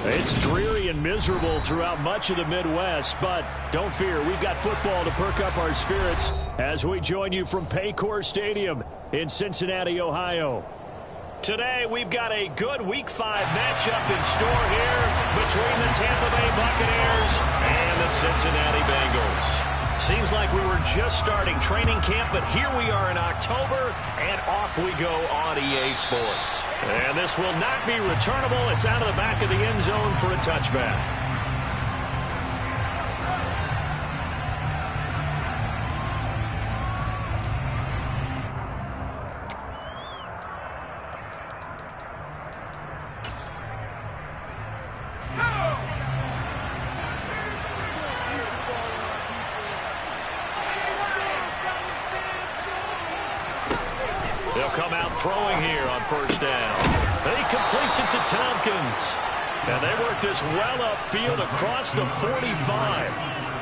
It's dreary and miserable throughout much of the Midwest, but don't fear, we've got football to perk up our spirits as we join you from Paycor Stadium in Cincinnati, Ohio. Today, we've got a good Week 5 matchup in store here between the Tampa Bay Buccaneers and the Cincinnati Bengals. Seems like we were just starting training camp, but here we are in October, and off we go on EA Sports. And this will not be returnable. It's out of the back of the end zone for a touchback. They'll come out throwing here on first down. He completes it to Tompkins. And they work this well upfield across the 45.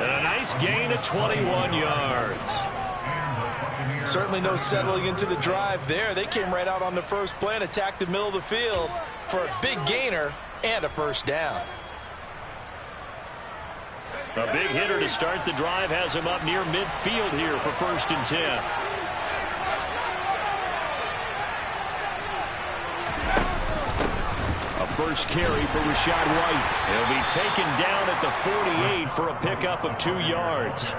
And a nice gain of 21 yards. Certainly no settling into the drive there. They came right out on the first play and attacked the middle of the field for a big gainer and a first down. A big hitter to start the drive has him up near midfield here for 1st and 10. First carry for Rachaad White. He'll be taken down at the 48 for a pickup of 2 yards.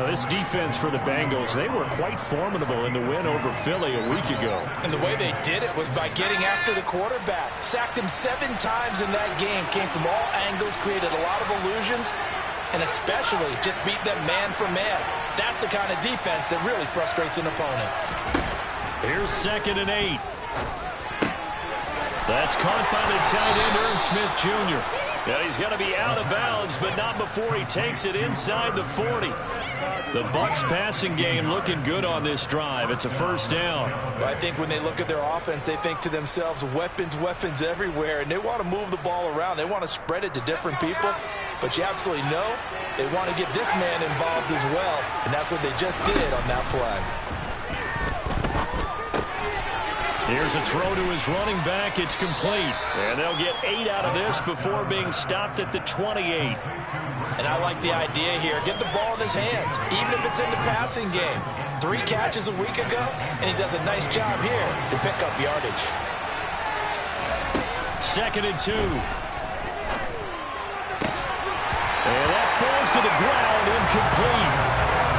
This defense for the Bengals, they were quite formidable in the win over Philly a week ago. And the way they did it was by getting after the quarterback. Sacked him 7 times in that game. Came from all angles, created a lot of illusions, and especially just beat them man for man. That's the kind of defense that really frustrates an opponent. Here's 2nd and 8. That's caught by the tight end, Irv Smith Jr. Yeah, he's going to be out of bounds, but not before he takes it inside the 40. The Bucs passing game looking good on this drive. It's a first down. Well, I think when they look at their offense, they think to themselves, weapons, weapons everywhere, and they want to move the ball around. They want to spread it to different people, but you absolutely know they want to get this man involved as well, and that's what they just did on that play. Here's a throw to his running back. It's complete. And they'll get 8 out of this before being stopped at the 28. And I like the idea here. Get the ball in his hands, even if it's in the passing game. 3 catches a week ago, and he does a nice job here to pick up yardage. 2nd and 2. And that falls to the ground, incomplete.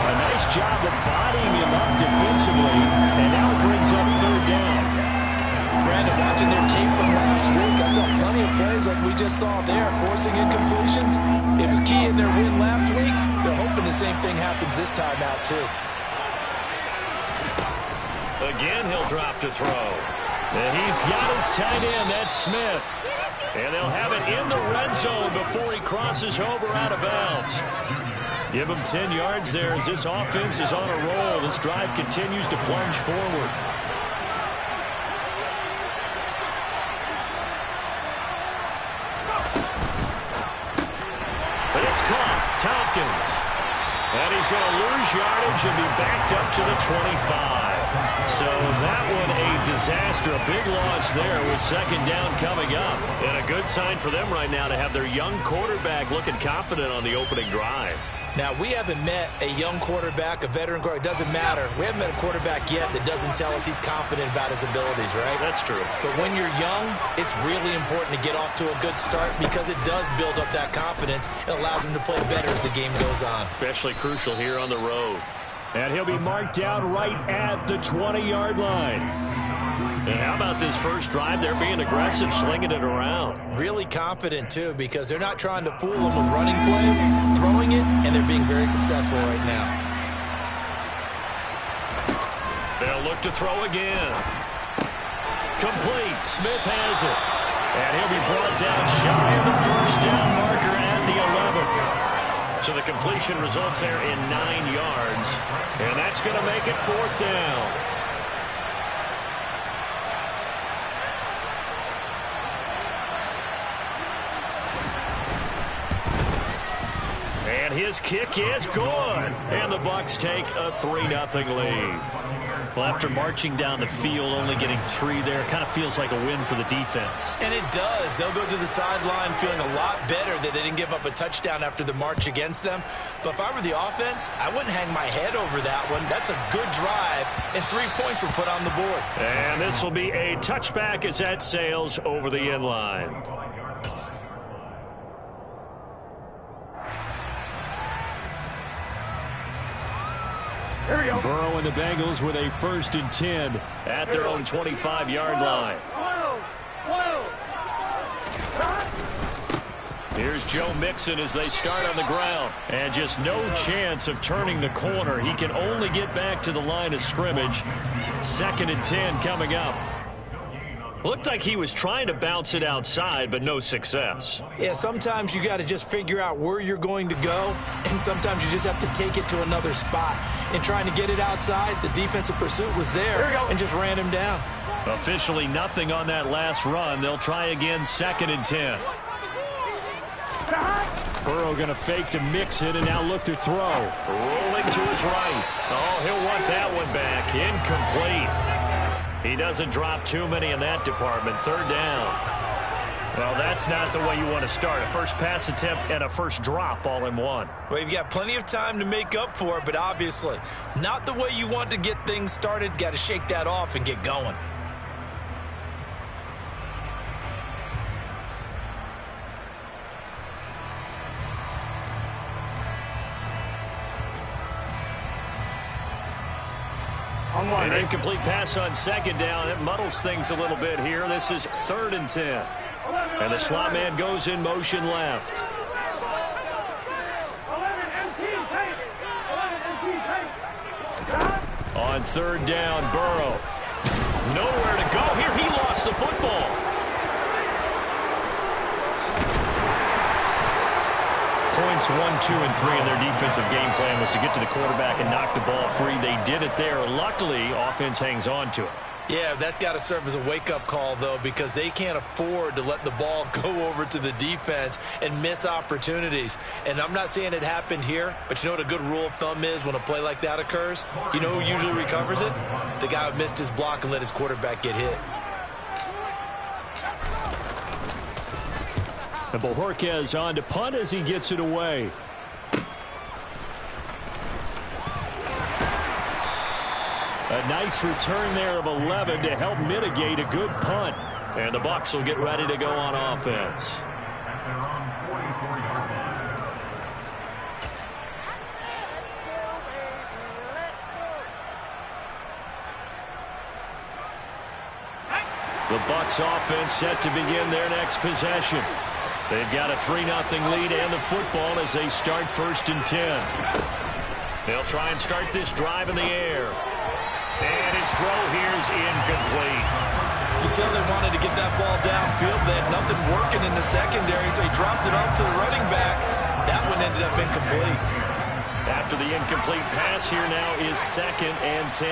A nice job of bodying him up defensively, and now it brings up 3rd down. Brandon, watching their tape from last week, I saw plenty of plays like we just saw there, forcing incompletions. It was key in their win last week. They're hoping the same thing happens this time out, too. Again, he'll drop to throw. And he's got his tight end, that's Smith. And they'll have it in the red zone before he crosses over out of bounds. Give him 10 yards there as this offense is on a roll. This drive continues to plunge forward. It's caught. Tompkins. And he's going to lose yardage and be backed up to the 25. So that one a disaster. A big loss there with 2nd down coming up. And a good sign for them right now to have their young quarterback looking confident on the opening drive. Now, we haven't met a young quarterback, a veteran quarterback. It doesn't matter. We haven't met a quarterback yet that doesn't tell us he's confident about his abilities, right? That's true. But when you're young, it's really important to get off to a good start because it does build up that confidence. It allows him to play better as the game goes on. Especially crucial here on the road. And he'll be marked down right at the 20-yard line. And how about this first drive? They're being aggressive, slinging it around. Really confident, too, because they're not trying to fool them with running plays, throwing it, and they're being very successful right now. They'll look to throw again. Complete. Smith has it. And he'll be brought down shy of the first down marker at the 11. So the completion results there in 9 yards. And that's going to make it 4th down. And his kick is good. And the Bucs take a 3-0 lead. Well, after marching down the field, only getting 3 there, kind of feels like a win for the defense. And it does. They'll go to the sideline feeling a lot better that they didn't give up a touchdown after the march against them. But if I were the offense, I wouldn't hang my head over that one. That's a good drive, and 3 points were put on the board. And this will be a touchback as that sails over the end line. Burrow and the Bengals with a 1st and 10 at their own 25-yard line. Here's Joe Mixon as they start on the ground. And just no chance of turning the corner. He can only get back to the line of scrimmage. 2nd and 10 coming up. Looked like he was trying to bounce it outside, but no success. Yeah, sometimes you got to just figure out where you're going to go, and sometimes you just have to take it to another spot. And trying to get it outside, the defensive pursuit was there and just ran him down. Officially nothing on that last run. They'll try again, 2nd and 10. Burrow going to fake to Mixon and now look to throw. Rolling to his right. Oh, he'll want that one back. Incomplete. He doesn't drop too many in that department. 3rd down. Well, that's not the way you want to start. A first pass attempt and a first drop all in one. Well, you've got plenty of time to make up for it, but obviously not the way you want to get things started. Got to shake that off and get going. An incomplete pass on 2nd down. It muddles things a little bit here. This is 3rd and 10. And the slot man goes in motion left. On 3rd down, Burrow. Nowhere to go here. He lost the football. Points 1, 2, and 3 in their defensive game plan was to get to the quarterback and knock the ball free. They did it there. Luckily, offense hangs on to it. Yeah, that's got to serve as a wake-up call, though, because they can't afford to let the ball go over to the defense and miss opportunities. And I'm not saying it happened here, but you know what a good rule of thumb is when a play like that occurs? You know who usually recovers it? The guy who missed his block and let his quarterback get hit. And Bojorquez on to punt as he gets it away. A nice return there of 11 to help mitigate a good punt. And the Bucs will get ready to go on offense. The Bucs offense set to begin their next possession. They've got a 3-0 lead and the football as they start 1st and 10. They'll try and start this drive in the air. And his throw here is incomplete. You can tell they wanted to get that ball downfield. They had nothing working in the secondary, so he dropped it off to the running back. That one ended up incomplete. After the incomplete pass, here now is 2nd and 10.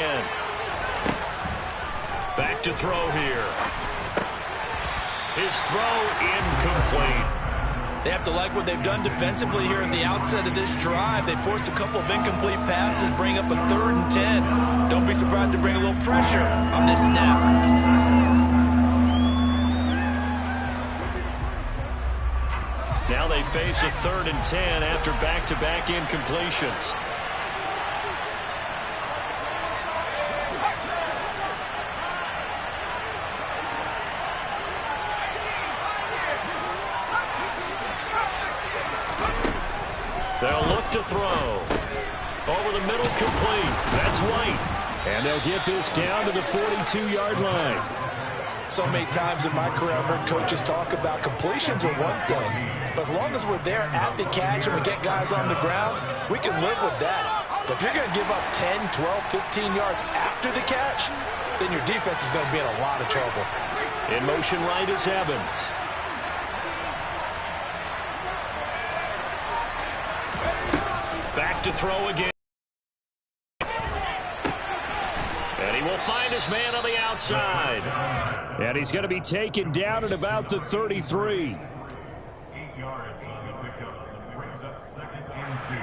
Back to throw here. His throw incomplete. They have to like what they've done defensively here at the outset of this drive. They forced a couple of incomplete passes, bring up a 3rd and 10. Don't be surprised to bring a little pressure on this snap. Now they face a 3rd and 10 after back-to-back incompletions. They'll look to throw. Over the middle, complete. That's White. And they'll get this down to the 42-yard line. So many times in my career, I've heard coaches talk about completions are one thing. But as long as we're there at the catch and we get guys on the ground, we can live with that. But if you're going to give up 10, 12, 15 yards after the catch, then your defense is going to be in a lot of trouble. In motion right is Evans. Back to throw again. And he will find his man on the outside. And he's going to be taken down at about the 33. 8 yards on the pickup. Brings up 2nd and 2.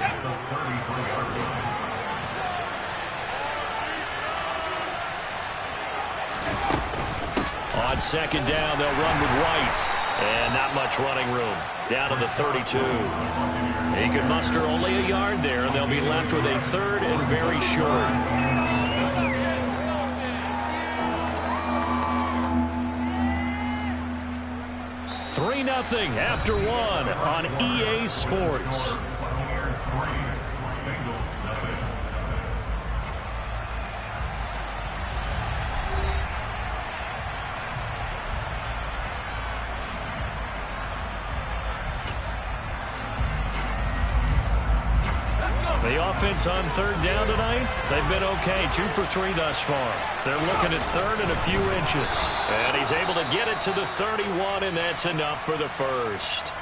At the 33-yard line. On second down, they'll run with White. And not much running room. Down to the 32. He could muster only a yard there, and they'll be left with a third and very short. 3-0 after one on EA Sports. The offense on third down tonight, they've been okay, 2 for 3 thus far. They're looking at third and a few inches. And he's able to get it to the 31, and that's enough for the first.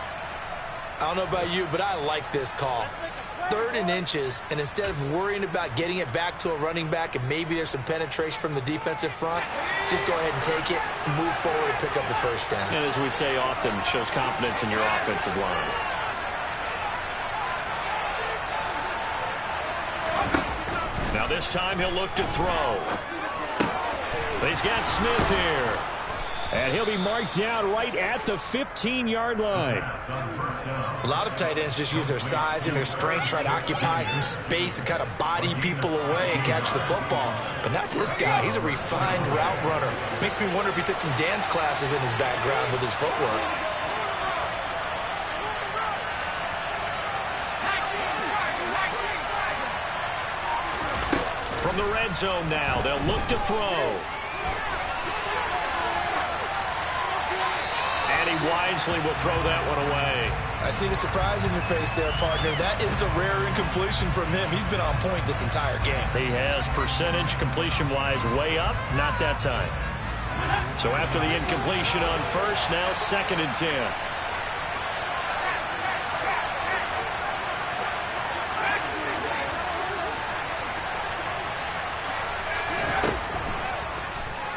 I don't know about you, but I like this call. 3rd and inches, and instead of worrying about getting it back to a running back and maybe there's some penetration from the defensive front, just go ahead and take it, move forward, and pick up the first down. And as we say often, it shows confidence in your offensive line. Now this time he'll look to throw. He's got Smith here. And he'll be marked down right at the 15-yard line. A lot of tight ends just use their size and their strength, try to occupy some space and kind of body people away and catch the football. But not this guy. He's a refined route runner. Makes me wonder if he took some dance classes in his background with his footwork. From the red zone now, they'll look to throw. And he wisely will throw that one away. I see the surprise in your face there, partner. That is a rare incompletion from him. He's been on point this entire game. He has percentage completion-wise way up, not that time. So after the incompletion on first, now 2nd and 10.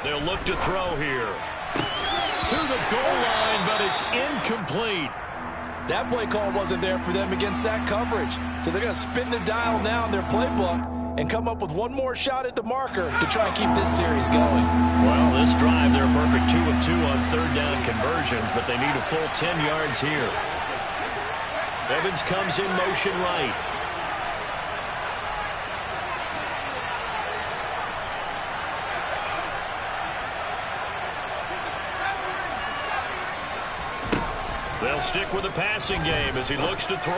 They'll look to throw here. To the goal line, but it's incomplete. That play call wasn't there for them against that coverage. So they're going to spin the dial now in their playbook and come up with one more shot at the marker to try and keep this series going. Well, this drive, they're a perfect 2 of 2 on third down conversions, but they need a full 10 yards here. Evans comes in motion right. They'll stick with the passing game as he looks to throw.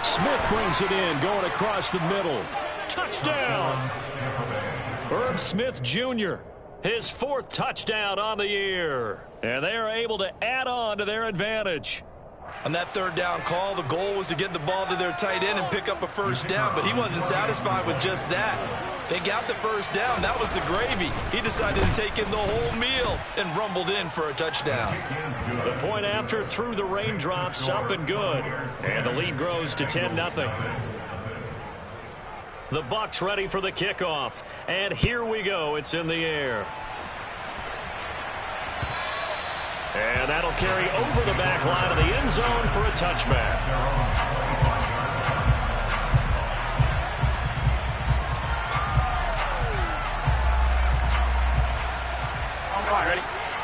Smith brings it in, going across the middle. Touchdown! Irv Smith Jr., his 4th touchdown on the year. And they are able to add on to their advantage. On that 3rd down call, the goal was to get the ball to their tight end and pick up a first down, but he wasn't satisfied with just that. They got the first down. That was the gravy. He decided to take in the whole meal and rumbled in for a touchdown. The point after through the raindrops, up and good. And the lead grows to 10-0. The Bucs ready for the kickoff. And here we go. It's in the air. And that'll carry over the back line of the end zone for a touchback.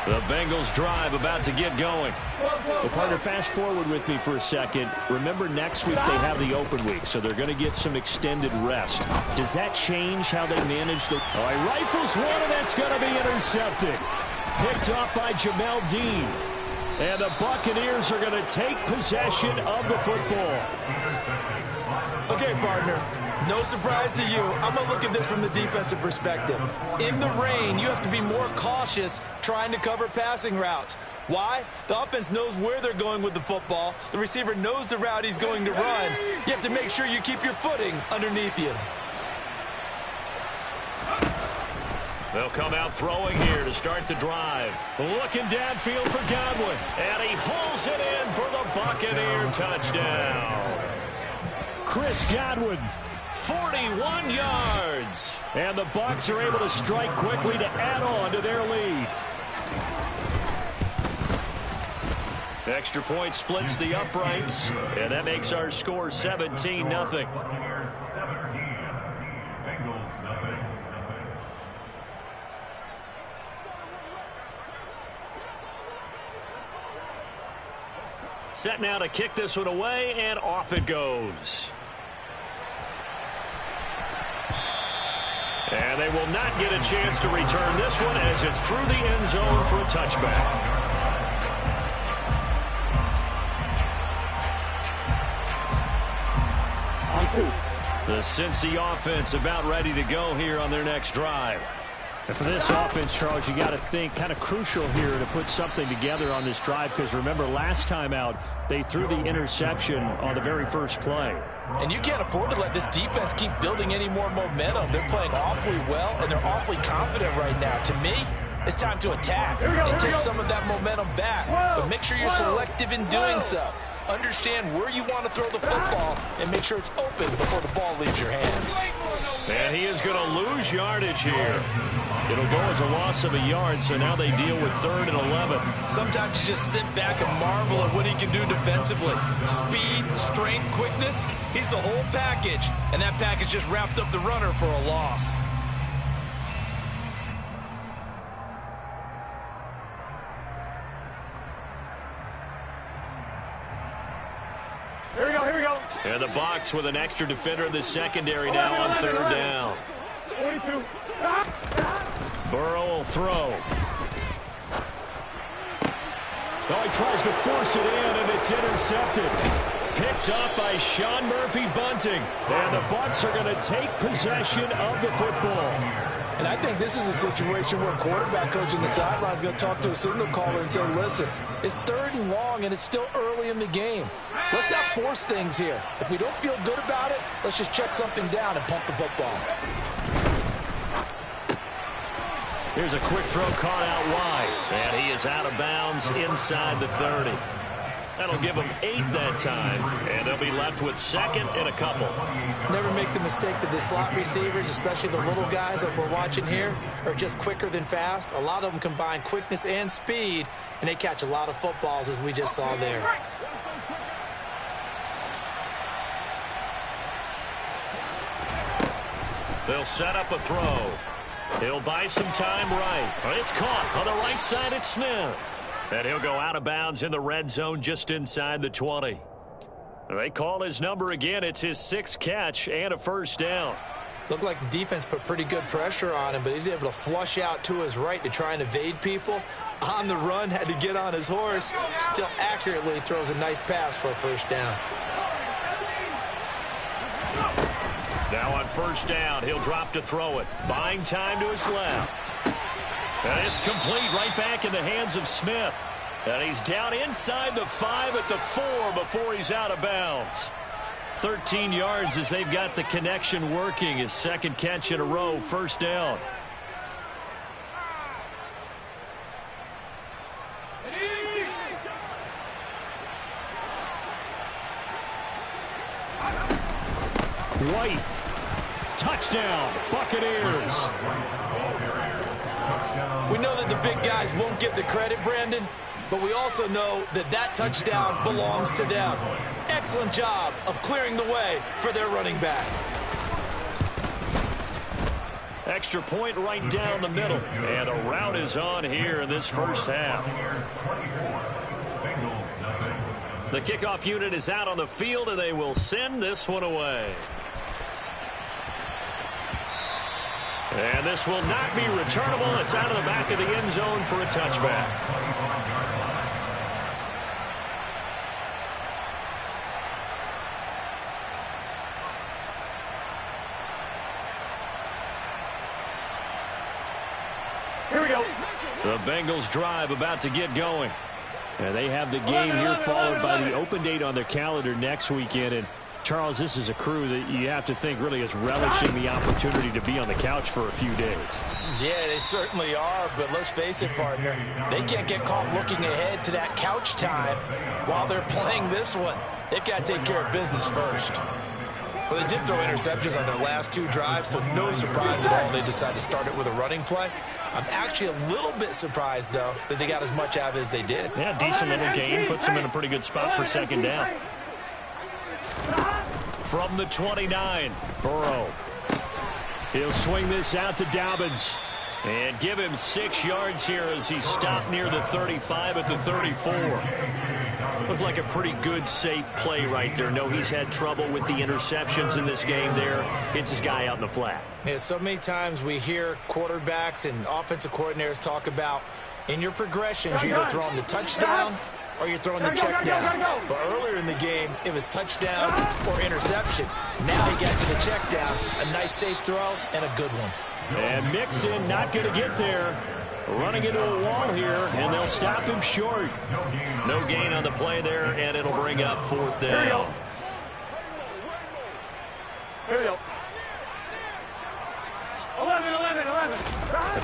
The Bengals drive about to get going. Well, partner, fast forward with me for a second. Remember, next week they have the open week, so they're going to get some extended rest. Does that change how they manage the... Oh, he rifles one, and that's going to be intercepted. Picked off by Jamel Dean. And the Buccaneers are going to take possession of the football. Okay, partner. No surprise to you. I'm going to look at this from the defensive perspective. In the rain, you have to be more cautious trying to cover passing routes. Why? The offense knows where they're going with the football. The receiver knows the route he's going to run. You have to make sure you keep your footing underneath you. They'll come out throwing here to start the drive. Looking downfield for Godwin. And he hauls it in for the Buccaneer touchdown. Chris Godwin, 41 yards. And the Bucs are able to strike quickly to add on to their lead. Extra point splits the uprights. And that makes our score 17-0. Set now to kick this one away, and off it goes. And they will not get a chance to return this one as it's through the end zone for a touchback. The Cincy offense about ready to go here on their next drive. And for this offense, Charles, you got to think kind of crucial here to put something together on this drive, because remember last time out they threw the interception on the very first play. And you can't afford to let this defense keep building any more momentum. They're playing awfully well, and they're awfully confident right now. To me, it's time to attack and take some of that momentum back. But make sure you're selective in doing so. Understand where you want to throw the football and make sure it's open before the ball leaves your hands. And he is going to lose yardage here. It'll go as a loss of a yard, so now they deal with 3rd and 11. Sometimes you just sit back and marvel at what he can do defensively. Speed, strength, quickness, he's the whole package. And that package just wrapped up the runner for a loss. Here we go. And the box with an extra defender in the secondary now on 3rd down. 42. Burrow will throw. Oh, he tries to force it in, and it's intercepted. Picked up by Sean Murphy-Bunting. And the Bucs are going to take possession of the football. And I think this is a situation where quarterback coach on the sideline is going to talk to a signal caller and say, listen, it's 3rd and long, and it's still early in the game. Let's not force things here. If we don't feel good about it, let's just check something down and pump the football. Here's a quick throw caught out wide. And he is out of bounds inside the 30. That'll give them 8 that time. And they'll be left with 2nd and a couple. Never make the mistake that the slot receivers, especially the little guys that we're watching here, are just quicker than fast. A lot of them combine quickness and speed, and they catch a lot of footballs, as we just saw there. They'll set up a throw. He'll buy some time right. It's caught on the right side. It's Smith. And he'll go out of bounds in the red zone just inside the 20. They call his number again. It's his 6th catch and a 1st down. Looked like the defense put pretty good pressure on him, but he's able to flush out to his right to try and evade people. On the run, had to get on his horse. Still accurately throws a nice pass for a 1st down. Now on 1st down, he'll drop to throw it. Buying time to his left. And it's complete right back in the hands of Smith. And he's down inside the 5 at the 4 before he's out of bounds. 13 yards as they've got the connection working. His 2nd catch in a row, 1st down. White. Touchdown, Buccaneers. We know that the big guys won't get the credit, Brandon, but we also know that that touchdown belongs to them. Excellent job of clearing the way for their running back. Extra point right down the middle. And the route is on here in this 1st half. The kickoff unit is out on the field, and they will send this one away. And this will not be returnable. It's out of the back of the end zone for a touchback. Here we go. The Bengals drive about to get going. And they have the game here followed by the open date on their calendar next weekend. And Charles, this is a crew that you have to think really is relishing the opportunity to be on the couch for a few days. Yeah, they certainly are, but let's face it, partner. They can't get caught looking ahead to that couch time while they're playing this one. They've got to take care of business first. Well, they did throw interceptions on their last 2 drives, so no surprise at all they decided to start it with a running play. I'm actually a little bit surprised, though, that they got as much out of it as they did. Yeah, decent little gain. Puts them in a pretty good spot for 2nd down. From the 29, Burrow. He'll swing this out to Dobbins. And give him 6 yards here as he stopped near the 35 at the 34. Looked like a pretty good, safe play right there. No, he's had trouble with the interceptions in this game there. Hits his guy out in the flat. Yeah, so many times we hear quarterbacks and offensive coordinators talk about in your progressions, you're either throwing the touchdown or you're throwing the check down. But earlier in the game, it was touchdown or interception. Now he got to the check down, a nice safe throw, and a good one. And Mixon not going to get there. Running into a wall here, and they'll stop him short. No gain on the play there, and it'll bring up 4th down. Here we go. 11.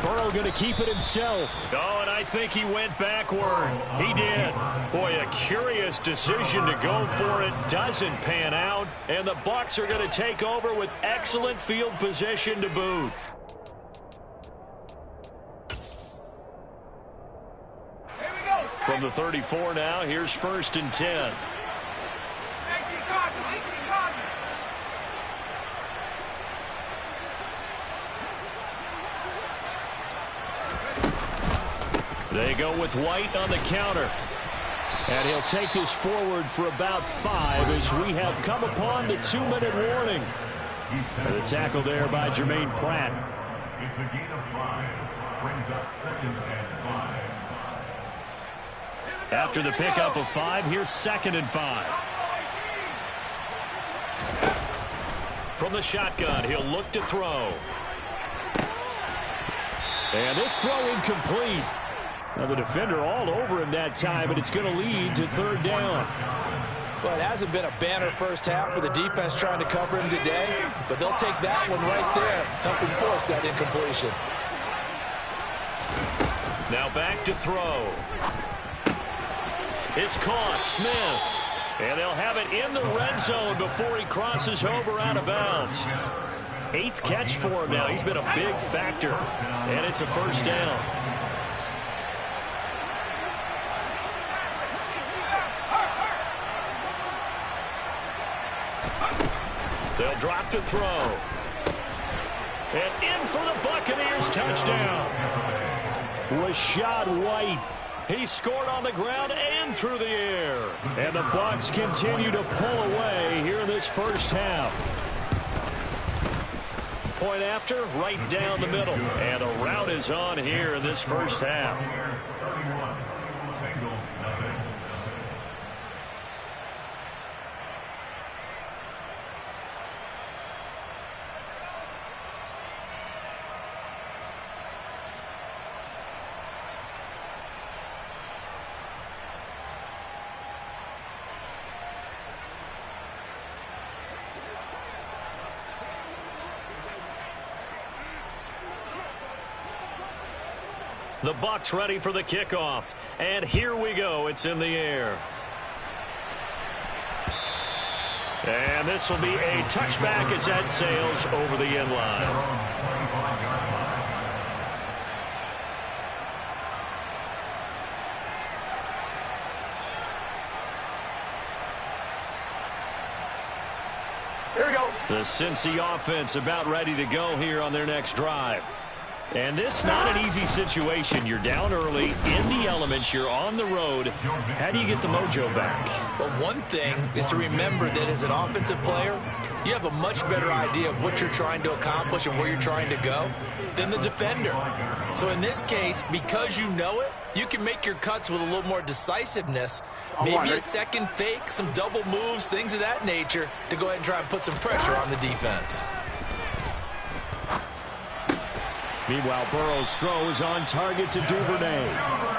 Burrow going to keep it himself. Oh, and I think he went backward. He did. Boy, a curious decision to go for it. Doesn't pan out, and the Bucs are going to take over with excellent field position to boot. From the 34 now, here's 1st and 10. They go with White on the counter. And he'll take this forward for about 5 as we have come upon the 2-minute warning. And the tackle there by Jermaine Pratt. It's a gain of 5. Brings up 2nd and 5. After the pickup of 5, here's 2nd and 5. From the shotgun, he'll look to throw. And this throw incomplete. Now the defender all over him that time, but it's going to lead to 3rd down. Well, it hasn't been a banner first half for the defense trying to cover him today, but they'll take that one right there, helping force that incompletion. Now back to throw. It's caught, Smith. And they'll have it in the red zone before he crosses over out of bounds. 8th catch for him now. He's been a big factor. And it's a 1st down. They'll drop to throw. And in for the Buccaneers touchdown. Rachaad White. He scored on the ground and through the air. And the Bucs continue to pull away here in this first half. Point after, right down the middle. And a rout is on here in this first half. 31. Bengals nothing. The Bucs ready for the kickoff. And here we go. It's in the air. And this will be a touchback as that sails over the end line. Here we go. The Cincy offense about ready to go here on their next drive. And this not an easy situation. You're down early, in the elements, you're on the road. How do you get the mojo back? Well, one thing is to remember that as an offensive player, you have a much better idea of what you're trying to accomplish and where you're trying to go than the defender. So in this case, because you know it, you can make your cuts with a little more decisiveness. Maybe a second fake, some double moves, things of that nature to go ahead and try and put some pressure on the defense. Meanwhile, Burrow's throw is on target to Duvernay.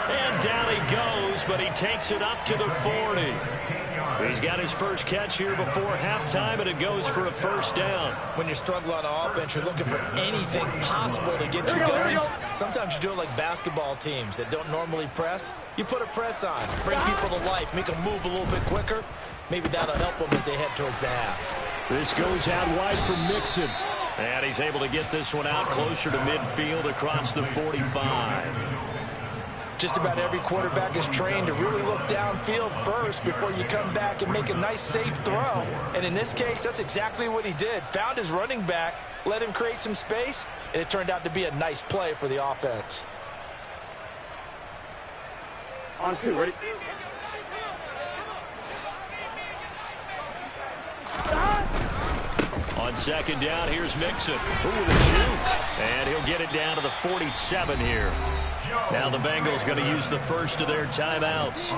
And down he goes, but he takes it up to the 40. He's got his first catch here before halftime, and it goes for a 1st down. When you struggle on offense, you're looking for anything possible to get you going. Sometimes you do it like basketball teams that don't normally press. You put a press on, bring people to life, make them move a little bit quicker. Maybe that'll help them as they head towards the half. This goes out wide for Mixon. And he's able to get this one out closer to midfield across the 45. Just about every quarterback is trained to really look downfield first before you come back and make a nice, safe throw. And in this case, that's exactly what he did. Found his running back, let him create some space, and it turned out to be a nice play for the offense. On two, ready? On second down, here's Mixon. Ooh, the juke. And he'll get it down to the 47 here. Now the Bengals going to use the first of their timeouts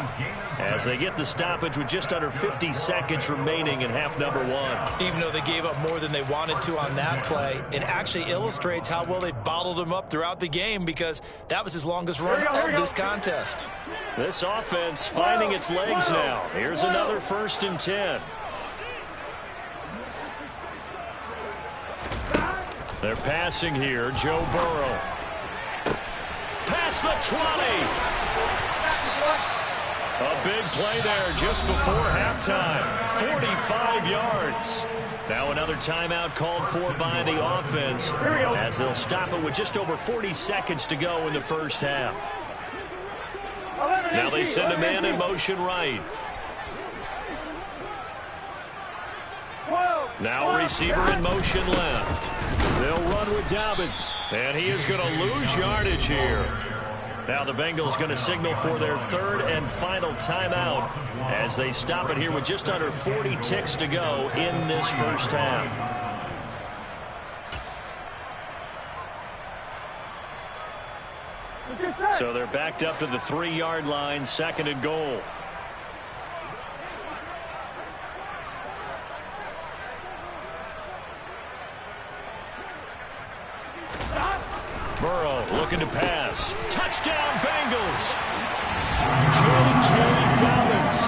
as they get the stoppage with just under 50 seconds remaining in half number one. Even though they gave up more than they wanted to on that play, it actually illustrates how well they bottled him up throughout the game, because that was his longest run of this contest. This offense finding its legs now. Here's another 1st and 10. They're passing here. Joe Burrow. Past the 20. A big play there just before halftime. 45 yards. Now another timeout called for by the offense as they'll stop it with just over 40 seconds to go in the first half. Now they send a man in motion right. Now a receiver in motion left. They'll run with Dobbins, and he is going to lose yardage here. Now the Bengals going to signal for their 3rd and final timeout as they stop it here with just under 40 ticks to go in this first half. So they're backed up to the 3-yard line, 2nd and goal. Burrow looking to pass. Touchdown, Bengals. J.K. Dobbins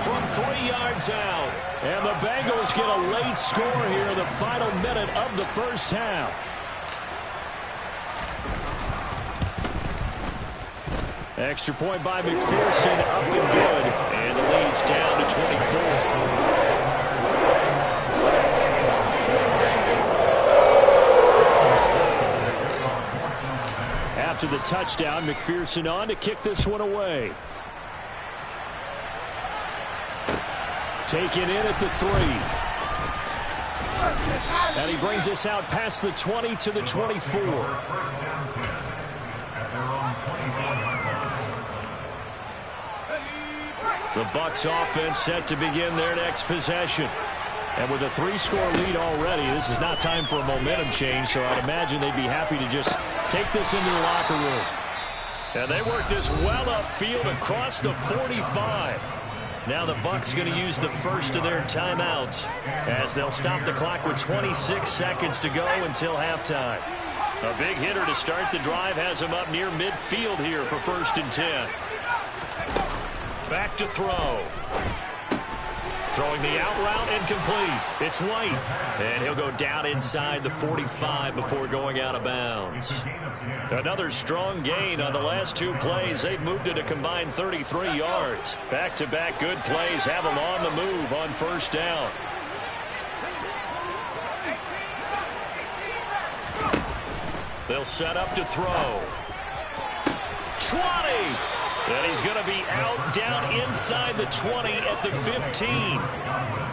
from 3 yards out. And the Bengals get a late score here in the final minute of the first half. Extra point by McPherson, up and good. And the lead's down to 24. After the touchdown, McPherson on to kick this one away. Taken in at the 3. And he brings us out past the 20 to the 24. The Bucs offense set to begin their next possession. And with a 3-score lead already, this is not time for a momentum change, so I'd imagine they'd be happy to just take this into the locker room. And they work this well upfield across the 45. Now the Bucs going to use the first of their timeouts as they'll stop the clock with 26 seconds to go until halftime. A big hitter to start the drive has him up near midfield here for 1st and 10. Back to throw. Throwing the out route, incomplete. It's White. And he'll go down inside the 45 before going out of bounds. Another strong gain on the last 2 plays. They've moved it a combined 33 yards. Back-to-back good plays have them on the move on 1st down. They'll set up to throw. 20! And he's going to be out down inside the 20 at the 15.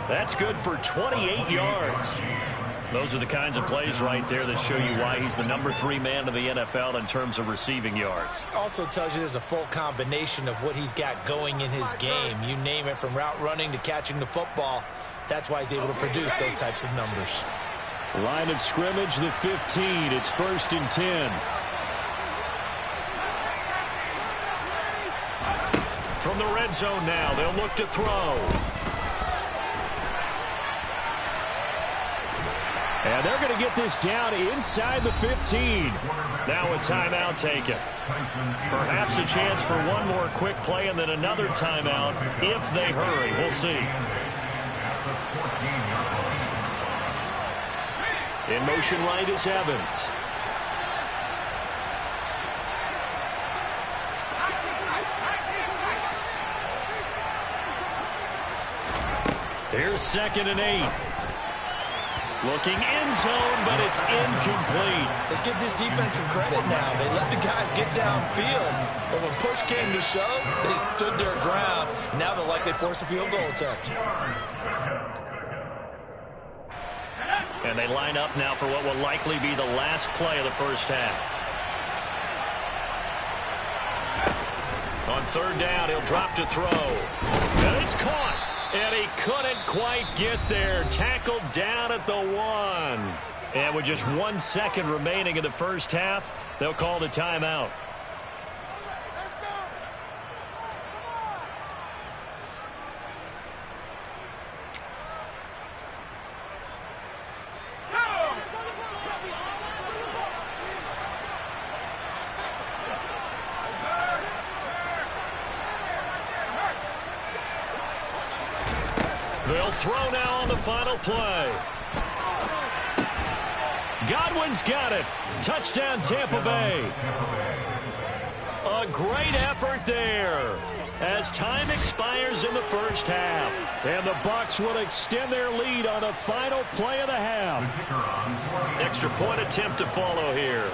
That's good for 28 yards. Those are the kinds of plays right there that show you why he's the number 3 man in the NFL in terms of receiving yards. Also tells you there's a full combination of what he's got going in his game. You name it, from route running to catching the football. That's why he's able to produce those types of numbers. Line of scrimmage, the 15. It's 1st and 10. From the red zone now, they'll look to throw. And they're going to get this down inside the 15. Now a timeout taken. Perhaps a chance for one more quick play and then another timeout if they hurry. We'll see. In motion right is Evans. Here's 2nd and 8. Looking end zone, but it's incomplete. Let's give this defense some credit now. They let the guys get downfield, but when push came to shove, they stood their ground. Now they'll likely force a field goal attempt. And they line up now for what will likely be the last play of the first half. On third down, he'll drop to throw. And it's caught. And he couldn't quite get there. Tackled down at the 1. And with just 1 second remaining in the first half, they'll call the timeout. They'll throw now on the final play. Godwin's got it. Touchdown, Tampa Bay. A great effort there as time expires in the first half. And the Bucs will extend their lead on the final play of the half. Extra point attempt to follow here.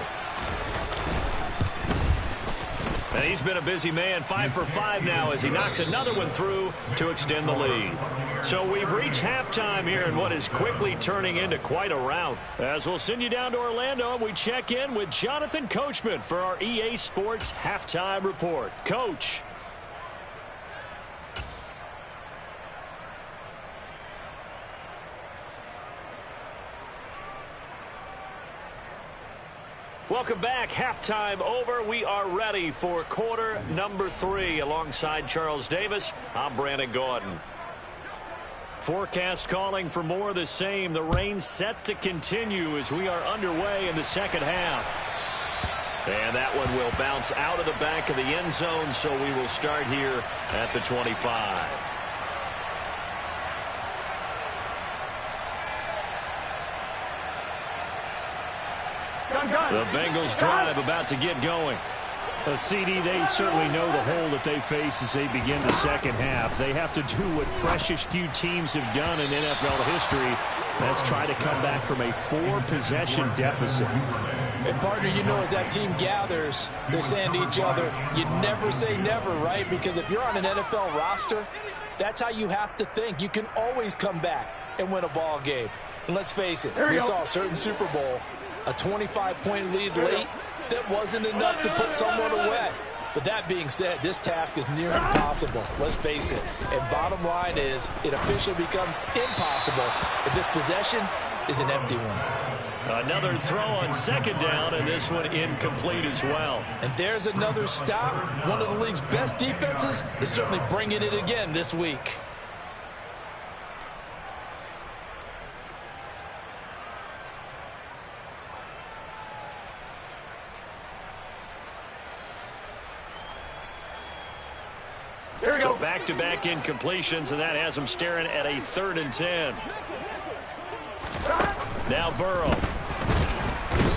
And he's been a busy man, 5 for 5 now as he knocks another one through to extend the lead. So we've reached halftime here in what is quickly turning into quite a rout. As we'll send you down to Orlando and we check in with Jonathan Coachman for our EA Sports Halftime Report. Coach. Welcome back. Halftime over. We are ready for quarter number 3. Alongside Charles Davis, I'm Brandon Gaudin. Forecast calling for more of the same. The rain set to continue as we are underway in the second half. And that one will bounce out of the back of the end zone, so we will start here at the 25. The Bengals drive about to get going. CD, they certainly know the hole that they face as they begin the second half. They have to do what precious few teams have done in NFL history. That's try to come back from a 4-possession deficit. And, partner, you know, as that team gathers, they're saying to each other, you never say never, right? Because if you're on an NFL roster, that's how you have to think. You can always come back and win a ball game. And let's face it, we saw a certain Super Bowl, a 25-point lead late, that wasn't enough to put someone away. But that being said, this task is near impossible. Let's face it. And bottom line is, it officially becomes impossible if this possession is an empty one. Another throw on second down, and this one incomplete as well. And there's another stop. One of the league's best defenses is certainly bringing it again this week. So back-to-back incompletions, and that has him staring at a 3rd and 10. Now Burrow.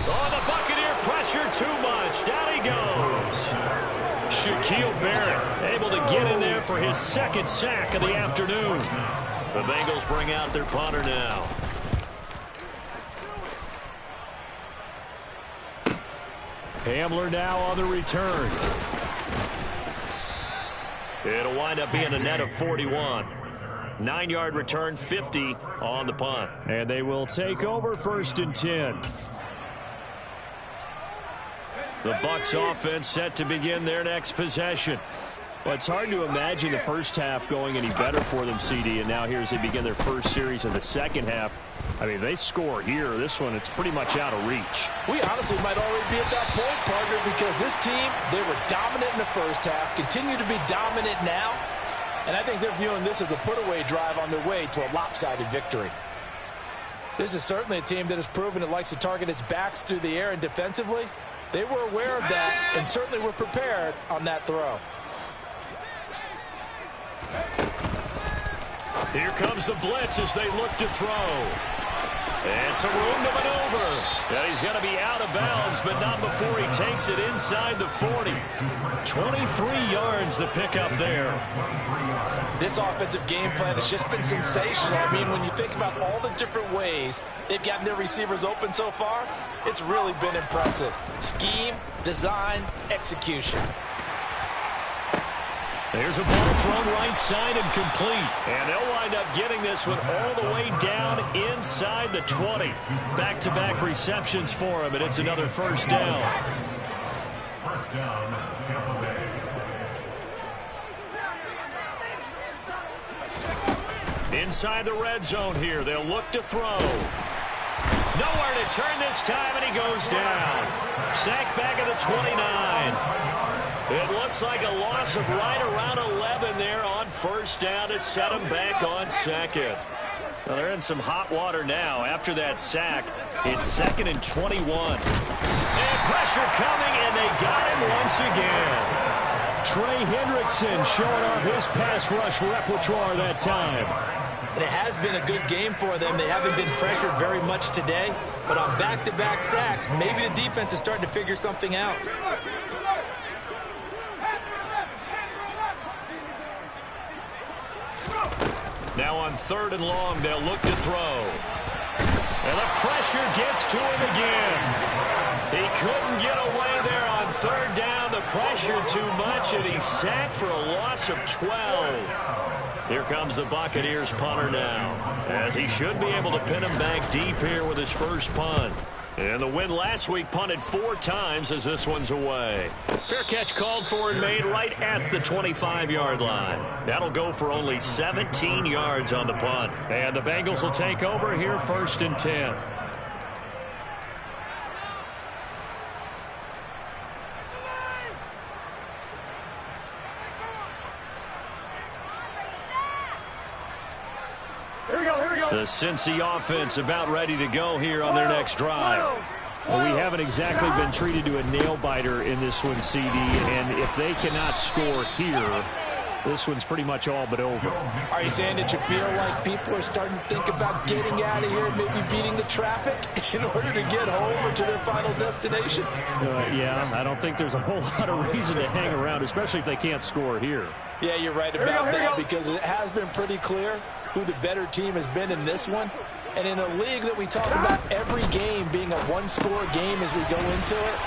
Oh, the Buccaneer pressure too much. Down he goes. Shaquille Barrett able to get in there for his 2nd sack of the afternoon. The Bengals bring out their punter now. Hamler now on the return. It'll wind up being a net of 41. 9-yard return, 50 on the punt. And they will take over 1st and 10. The Bucs offense set to begin their next possession. Well, it's hard to imagine the first half going any better for them, CD, and now here as they begin their first series of the second half. I mean, they score here. This one, it's pretty much out of reach. We honestly might already be at that point, partner, because this team, they were dominant in the first half, continue to be dominant now, and I think they're viewing this as a put-away drive on their way to a lopsided victory. This is certainly a team that has proven it likes to target its backs through the air and defensively. They were aware of that and certainly were prepared on that throw. Here comes the blitz as they look to throw. And some room to maneuver. And he's going to be out of bounds, but not before he takes it inside the 40. 23 yards the pickup there. This offensive game plan has just been sensational. I mean, when you think about all the different ways they've gotten their receivers open so far, it's really been impressive. Scheme, design, execution. There's a ball thrown right side and complete. And they'll wind up getting this one all the way down inside the 20. Back-to-back receptions for him, and it's another first down. First down, Tampa Bay. Inside the red zone here. They'll look to throw. Nowhere to turn this time, and he goes down. Sacked back at the 29. It looks like a loss of right around 11 there on first down to set him back on second. Well, they're in some hot water now. After that sack, it's 2nd and 21. And pressure coming, and they got him once again. Trey Hendrickson showing off his pass rush repertoire that time. And it has been a good game for them. They haven't been pressured very much today, but on back-to-back sacks, maybe the defense is starting to figure something out. Now on 3rd and long, they'll look to throw. And the pressure gets to him again. He couldn't get away there on 3rd down. The pressure too much, and he's sacked for a loss of 12. Here comes the Buccaneers punter now, as he should be able to pin him back deep here with his first punt. And the win last week punted 4 times as this one's away. Fair catch called for and made right at the 25-yard line. That'll go for only 17 yards on the punt. And the Bengals will take over here 1st and 10. The Cincy offense about ready to go here on their next drive. Well, we haven't exactly been treated to a nail-biter in this one, CD, and if they cannot score here, this one's pretty much all but over. Are you saying that you feel like people are starting to think about getting out of here, maybe beating the traffic in order to get home or to their final destination? Yeah, I don't think there's a whole lot of reason to hang around, especially if they can't score here. Yeah, you're right about that, because it has been pretty clear who the better team has been in this one. And in a league that we talk about every game being a one-score game as we go into it,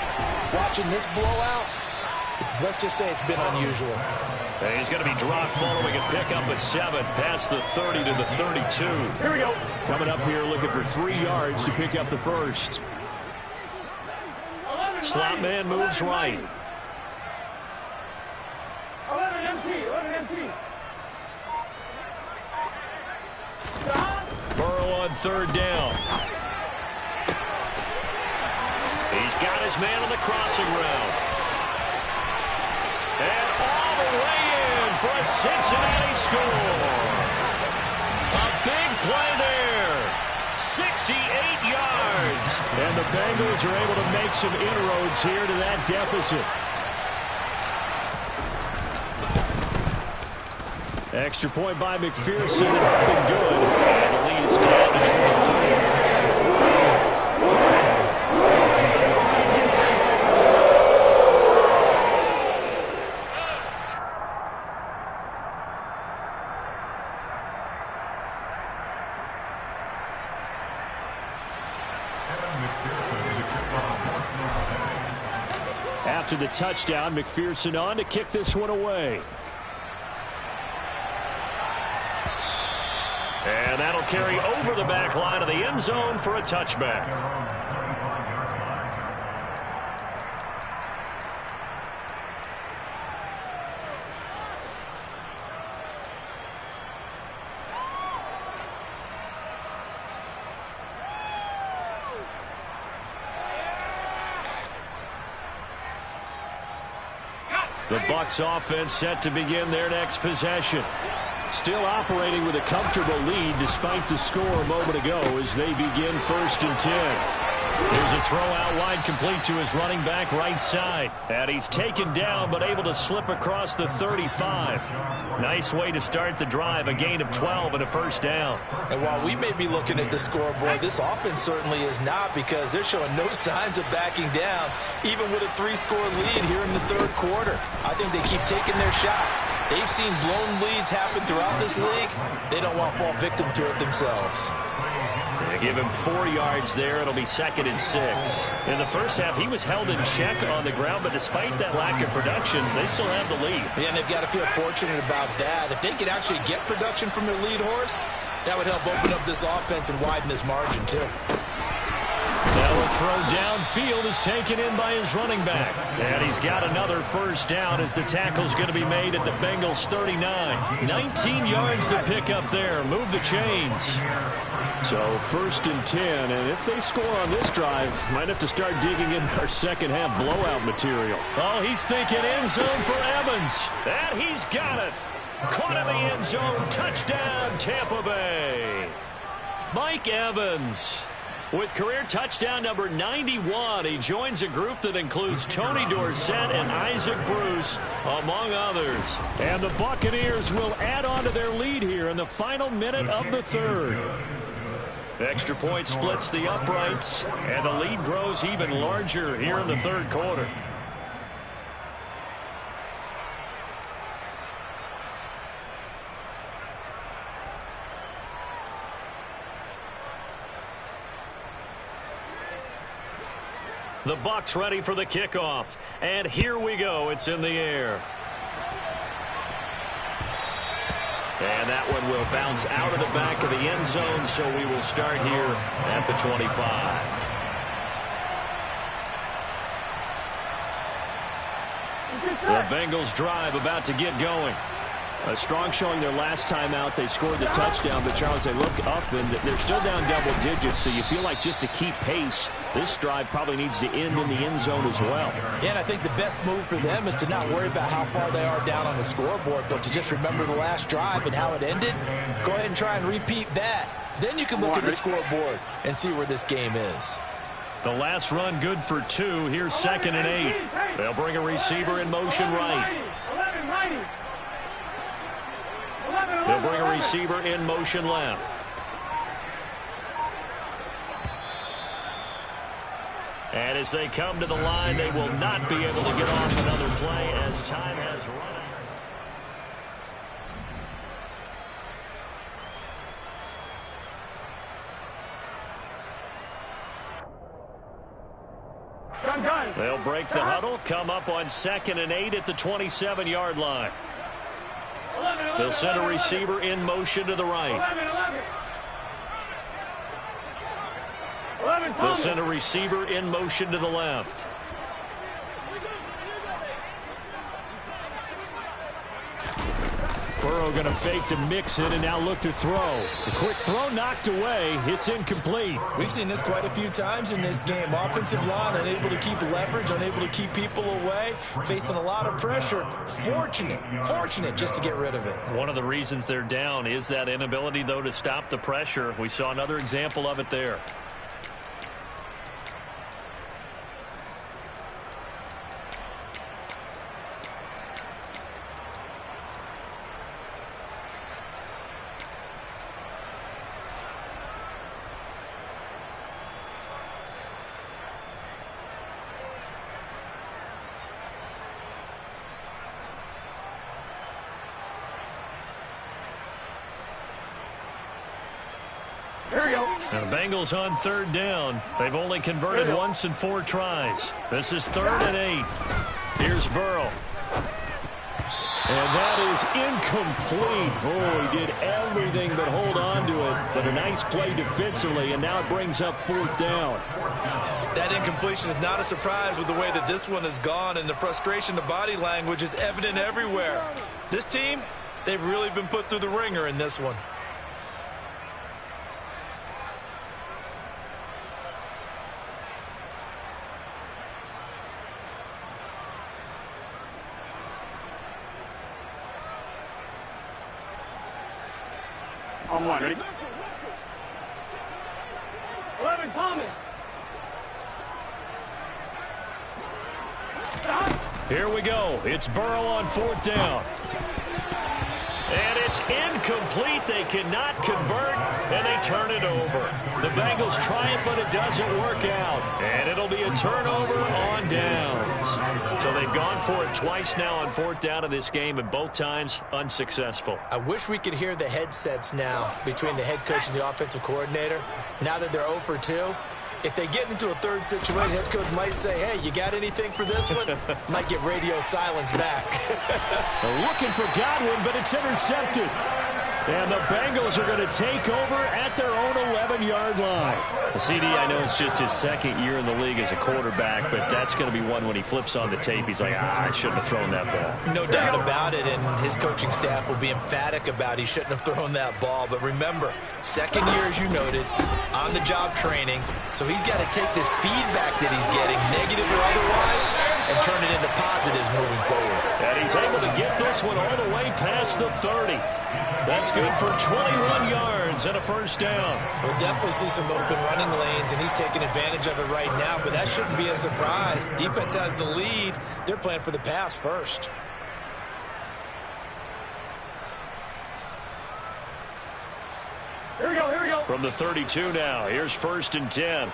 watching this blowout, let's just say it's been unusual. And he's going to be dropped following a pickup of 7 past the 30 to the 32. Here we go. Coming up here looking for 3 yards to pick up the first. Slot man moves right. 11 empty. Burrow on 3rd down. He's got his man on the crossing route. And all the way in for a Cincinnati score. A big play there. 68 yards. And the Bengals are able to make some inroads here to that deficit. Extra point by McPherson, up and good. And the lead is down to 23. After the touchdown, McPherson on to kick this one away. And that'll carry over the back line of the end zone for a touchback. The Bucs offense set to begin their next possession. Still operating with a comfortable lead despite the score a moment ago as they begin 1st and 10. Here's a throw out wide complete to his running back right side. And he's taken down but able to slip across the 35. Nice way to start the drive, a gain of 12 and a first down. And while we may be looking at the scoreboard, this offense certainly is not, because they're showing no signs of backing down, even with a 3-score lead here in the 3rd quarter. I think they keep taking their shots. They've seen blown leads happen throughout this league. They don't want to fall victim to it themselves. They Give him 4 yards there. It'll be 2nd and 6. In the first half, he was held in check on the ground, but despite that lack of production, they still have the lead. Yeah, and they've got to feel fortunate about that. If they could actually get production from their lead horse, that would help open up this offense and widen this margin, too. Now a throw downfield is taken in by his running back. And he's got another first down as the tackle's going to be made at the Bengals 39. 19 yards to pick up there. Move the chains. So 1st and 10, and if they score on this drive, might have to start digging in our second half blowout material. Oh, he's thinking end zone for Evans. And he's got it. Caught in the end zone. Touchdown, Tampa Bay. Mike Evans with career touchdown number 91. He joins a group that includes Tony Dorsett and Isaac Bruce, among others. And the Buccaneers will add on to their lead here in the final minute of the 3rd. Extra point splits the uprights, and the lead grows even larger here in the 3rd quarter. The Bucs ready for the kickoff. And here we go. It's in the air. And that one will bounce out of the back of the end zone, so we will start here at the 25. The Bengals drive about to get going. A strong showing their last time out. They scored the touchdown, but Charles, they look up and they're still down double digits, so you feel like just to keep pace, this drive probably needs to end in the end zone as well. Yeah, and I think the best move for them is to not worry about how far they are down on the scoreboard, but to just remember the last drive and how it ended. Go ahead and try and repeat that. Then you can look at the scoreboard and see where this game is. The last run good for 2. Here's 2nd and 8. They'll bring a receiver in motion right. They'll bring a receiver in motion left. And as they come to the line, they will not be able to get off another play as time has run out. They'll break the huddle, come up on 2nd and 8 at the 27-yard line. They'll send a receiver in motion to the right. They'll send a receiver in motion to the left. Burrow going to fake to mix it and now look to throw. The quick throw knocked away. It's incomplete. We've seen this quite a few times in this game. Offensive line unable to keep leverage, unable to keep people away, facing a lot of pressure. Fortunate just to get rid of it. One of the reasons they're down is that inability, though, to stop the pressure. We saw another example of it there. And the Bengals on 3rd down. They've only converted once in 4 tries. This is 3rd and 8. Here's Burrow. And that is incomplete. Oh, he did everything but hold on to it. But a nice play defensively, and now it brings up 4th down. That incompletion is not a surprise with the way that this one has gone, and the frustration, the body language is evident everywhere. This team, they've really been put through the ringer in this one. On 1, ready? 11, Thomas. Here we go. It's Burrow on 4th down. And it's incomplete. They cannot convert, and they turn it over. The Bengals try it, but it doesn't work out. And it'll be a turnover on downs. So they've gone for it twice now on 4th down in this game, and both times unsuccessful. I wish we could hear the headsets now between the head coach and the offensive coordinator. Now that they're 0 for 2. If they get into a third situation, head coach might say, hey, you got anything for this one? Might get radio silence back. They're looking for Godwin, but it's intercepted. And the Bengals are going to take over at their own 11-yard line. CD, I know it's just his 2nd year in the league as a quarterback, but that's going to be one when he flips on the tape. He's like, I shouldn't have thrown that ball. No doubt about it, and his coaching staff will be emphatic about he shouldn't have thrown that ball. But remember, 2nd year, as you noted, on-the-job training. So he's got to take this feedback that he's getting, negative or otherwise, and turn it into positives moving forward. And he's able to get this one all the way past the 30. That's good for 21 yards and a 1st down. We'll definitely see some open running lanes, and he's taking advantage of it right now, but that shouldn't be a surprise. Defense has the lead. They're playing for the pass first. Here we go, here we go. From the 32 now, here's 1st and 10.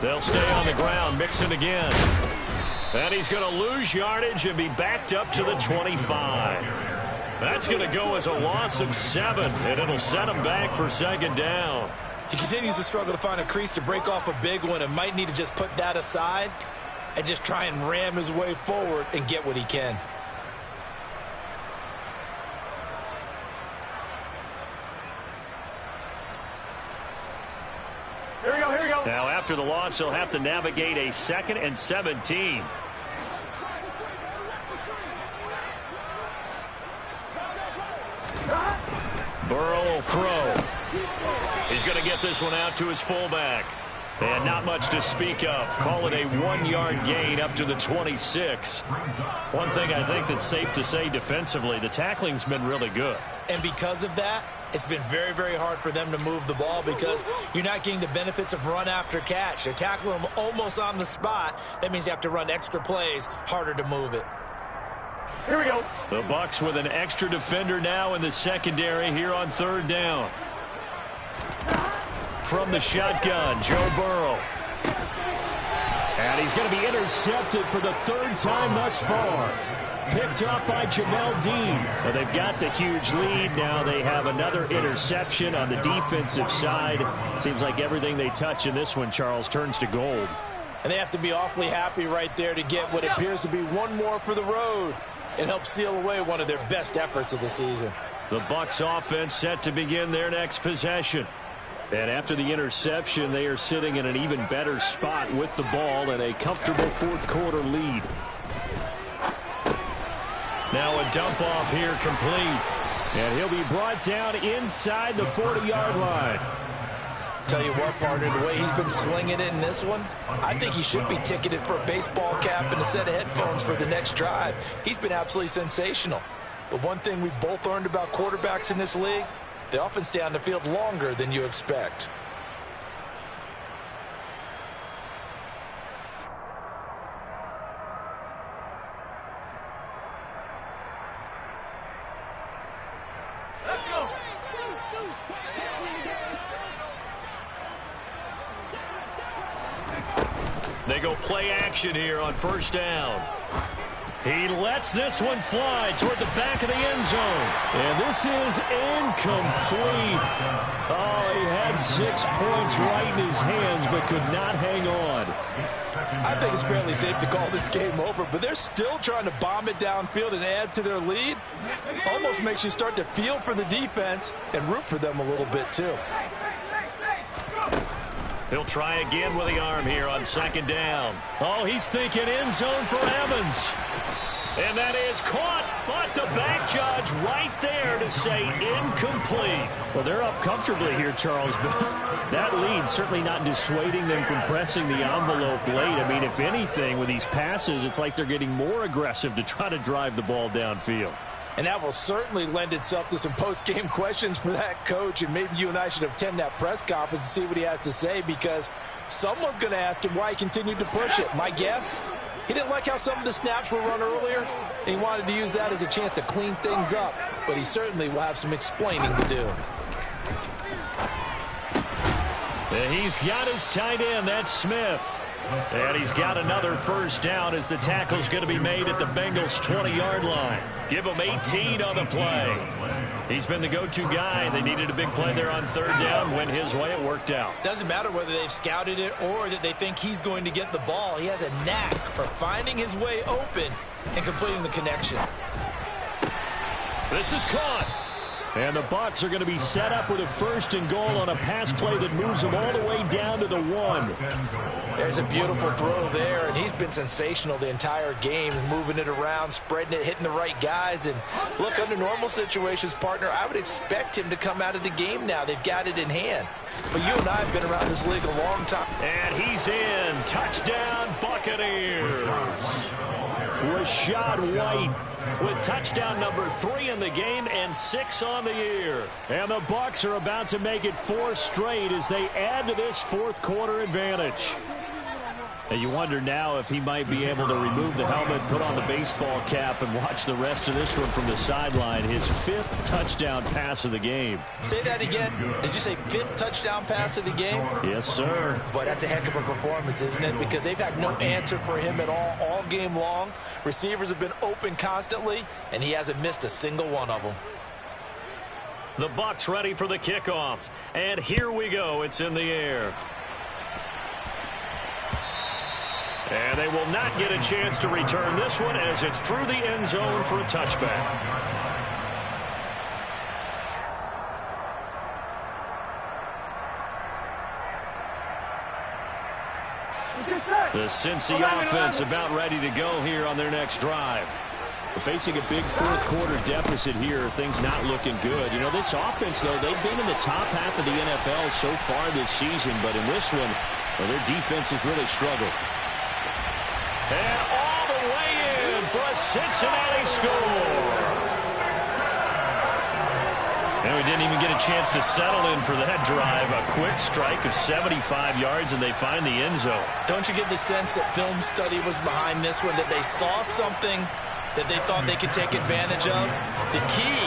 They'll stay on the ground, mixing again. And he's going to lose yardage and be backed up to the 25. That's going to go as a loss of 7, and it'll set him back for 2nd down. He continues to struggle to find a crease to break off a big one and might need to just put that aside and just try and ram his way forward and get what he can. Here we go, here we go. Now, after the loss, he'll have to navigate a 2nd and 17. Burrow will throw. He's going to get this one out to his fullback. And not much to speak of. Call it a 1-yard gain up to the 26. One thing I think that's safe to say defensively, the tackling's been really good. And because of that, it's been very, very hard for them to move the ball because you're not getting the benefits of run after catch. They're tackling them almost on the spot. That means you have to run extra plays, harder to move it. Here we go. The Bucs with an extra defender now in the secondary here on 3rd down. From the shotgun, Joe Burrow. And he's going to be intercepted for the 3rd time thus far. Picked up by Jamel Dean. Well, they've got the huge lead. Now they have another interception on the defensive side. Seems like everything they touch in this one, Charles, turns to gold. And they have to be awfully happy right there to get what appears to be one more for the road and help seal away one of their best efforts of the season. The Bucs offense set to begin their next possession. And after the interception, they are sitting in an even better spot with the ball and a comfortable 4th quarter lead. Now a dump off here complete. And he'll be brought down inside the 40-yard line. Tell you what, partner, the way he's been slinging it in this one, I think he should be ticketed for a baseball cap and a set of headphones for the next drive. He's been absolutely sensational. But one thing we both learned about quarterbacks in this league, they often stay on the field longer than you expect. Let's go. They go play action here on 1st down. He lets this one fly toward the back of the end zone. And this is incomplete. Oh, he had 6 points right in his hands, but could not hang on. I think it's fairly safe to call this game over, but they're still trying to bomb it downfield and add to their lead. Almost makes you start to feel for the defense and root for them a little bit, too. He'll try again with the arm here on 2nd down. Oh, he's thinking end zone for Evans. And that is caught, but the back judge right there to say incomplete. Well, they're up comfortably here, Charles, but that lead certainly not dissuading them from pressing the envelope late. I mean, if anything, with these passes, it's like they're getting more aggressive to try to drive the ball downfield. And that will certainly lend itself to some post-game questions for that coach. And maybe you and I should attend that press conference and see what he has to say, because someone's going to ask him why he continued to push it. My guess, He didn't like how some of the snaps were run earlier, and he wanted to use that as a chance to clean things up. But he certainly will have some explaining to do. He's got his tight end. That's Smith. And he's got another first down as the tackle's going to be made at the Bengals' 20-yard line. Give him 18 on the play. He's been the go-to guy. They needed a big play there on third down. Went his way. It worked out. Doesn't matter whether they've scouted it or that they think he's going to get the ball. He has a knack for finding his way open and completing the connection. This is caught. And the Bucs are going to be set up with a first and goal on a pass play that moves them all the way down to the 1. There's a beautiful throw there, and he's been sensational the entire game, moving it around, spreading it, hitting the right guys. And look, under normal situations, partner, I would expect him to come out of the game now. They've got it in hand. But you and I have been around this league a long time. And he's in. Touchdown, Buccaneers. Rachaad White with touchdown number 3 in the game and 6 on the year. And the Bucs are about to make it 4 straight as they add to this fourth quarter advantage. And you wonder now if he might be able to remove the helmet, put on the baseball cap, and watch the rest of this one from the sideline. His 5th touchdown pass of the game. Say that again. Did you say 5th touchdown pass of the game? Yes, sir. But that's a heck of a performance, isn't it? Because they've had no answer for him at all game long. Receivers have been open constantly, and he hasn't missed a single one of them. The Bucs ready for the kickoff. And here we go. It's in the air. And they will not get a chance to return this one as it's through the end zone for a touchback. The Cincy offense about ready to go here on their next drive. Facing a big fourth quarter deficit here, things not looking good. You know, this offense, though, they've been in the top half of the NFL so far this season, but in this one, well, their defense has really struggled. And all the way in for a Cincinnati score. And we didn't even get a chance to settle in for that drive. A quick strike of 75 yards, and they find the end zone. Don't you get the sense that film study was behind this one, that they saw something that they thought they could take advantage of? The key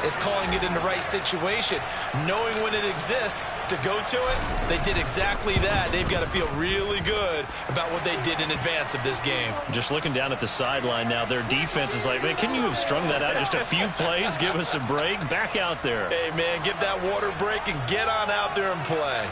is calling it in the right situation. Knowing when it exists to go to it, they did exactly that. They've got to feel really good about what they did in advance of this game. Just looking down at the sideline now, their defense is like, man, can you have strung that out just a few plays? Give us a break. Back out there. Hey, man, get that water break and get on out there and play.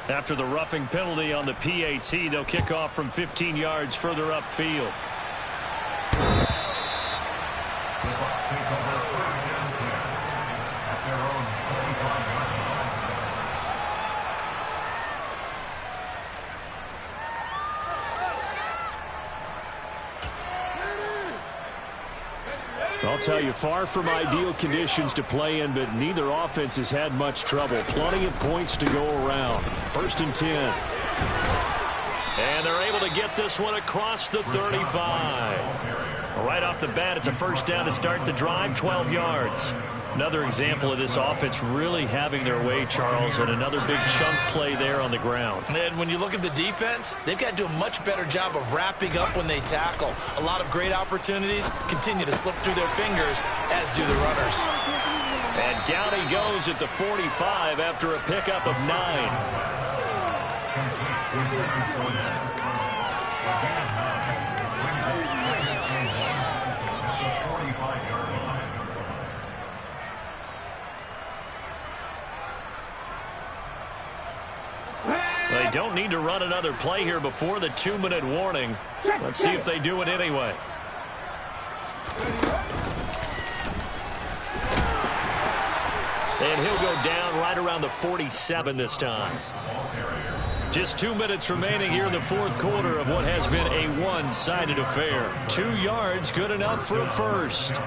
After the roughing penalty on the PAT, they'll kick off from 15 yards further upfield. I'll tell you, far from ideal conditions to play in, but neither offense has had much trouble. Plenty of points to go around. 1st and 10. And they're able to get this one across the 35. Right off the bat, it's a first down to start the drive, 12 yards. Another example of this offense really having their way, Charles, and another big chunk play there on the ground. And when you look at the defense, they've got to do a much better job of wrapping up when they tackle. A lot of great opportunities continue to slip through their fingers, as do the runners. And down he goes at the 45 after a pickup of 9. They don't need to run another play here before the 2-minute warning. Let's see if they do it anyway. And he'll go down right around the 47 this time. Just 2 minutes remaining here in the fourth quarter of what has been a one-sided affair. 2 yards, good enough for a first.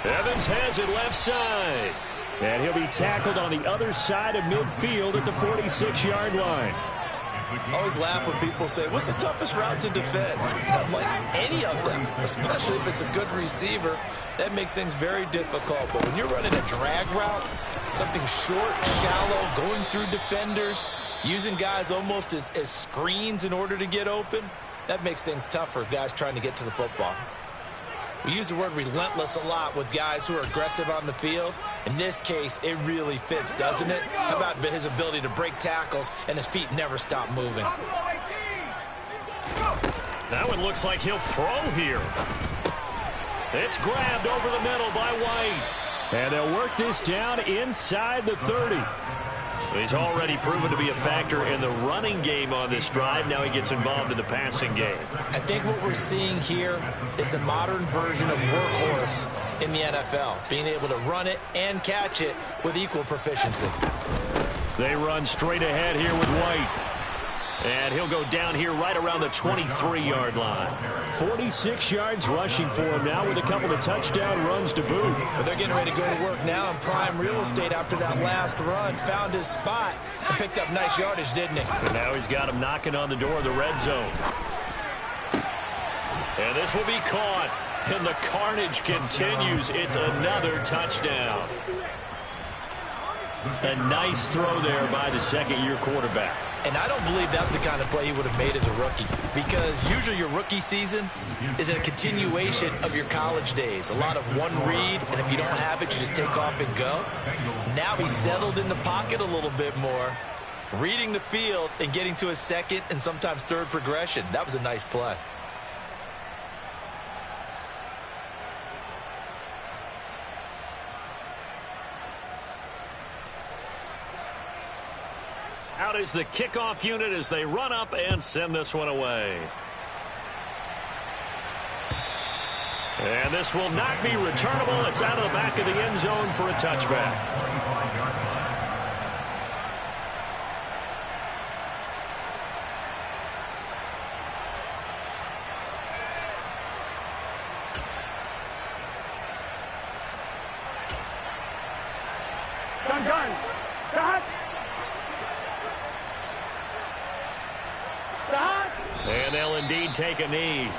Evans has it left side. And he'll be tackled on the other side of midfield at the 46-yard line. I always laugh when people say, what's the toughest route to defend? I'm like, any of them, especially if it's a good receiver. That makes things very difficult. But when you're running a drag route, something short, shallow, going through defenders, using guys almost as screens in order to get open, that makes things tough for guys trying to get to the football. We use the word relentless a lot with guys who are aggressive on the field. In this case, it really fits, doesn't it? How about his ability to break tackles and his feet never stop moving? That one looks like he'll throw here. It's grabbed over the middle by White. And they'll work this down inside the 30. He's already proven to be a factor in the running game on this drive. Now he gets involved in the passing game. I think what we're seeing here is the modern version of workhorse in the NFL, being able to run it and catch it with equal proficiency. They run straight ahead here with White. And he'll go down here right around the 23-yard line. 46 yards rushing for him now with a couple of touchdown runs to boot. But they're getting ready to go to work now in prime real estate after that last run. Found his spot and picked up nice yardage, didn't he? And now he's got him knocking on the door of the red zone. And this will be caught. And the carnage continues. It's another touchdown. A nice throw there by the second-year quarterback. And I don't believe that was the kind of play he would have made as a rookie, because usually your rookie season is a continuation of your college days. A lot of one read, and if you don't have it, you just take off and go. Now he's settled in the pocket a little bit more, reading the field and getting to a second and sometimes third progression. That was a nice play. Out is the kickoff unit as they run up and send this one away. And this will not be returnable. It's out of the back of the end zone for a touchback. And they'll indeed take a knee.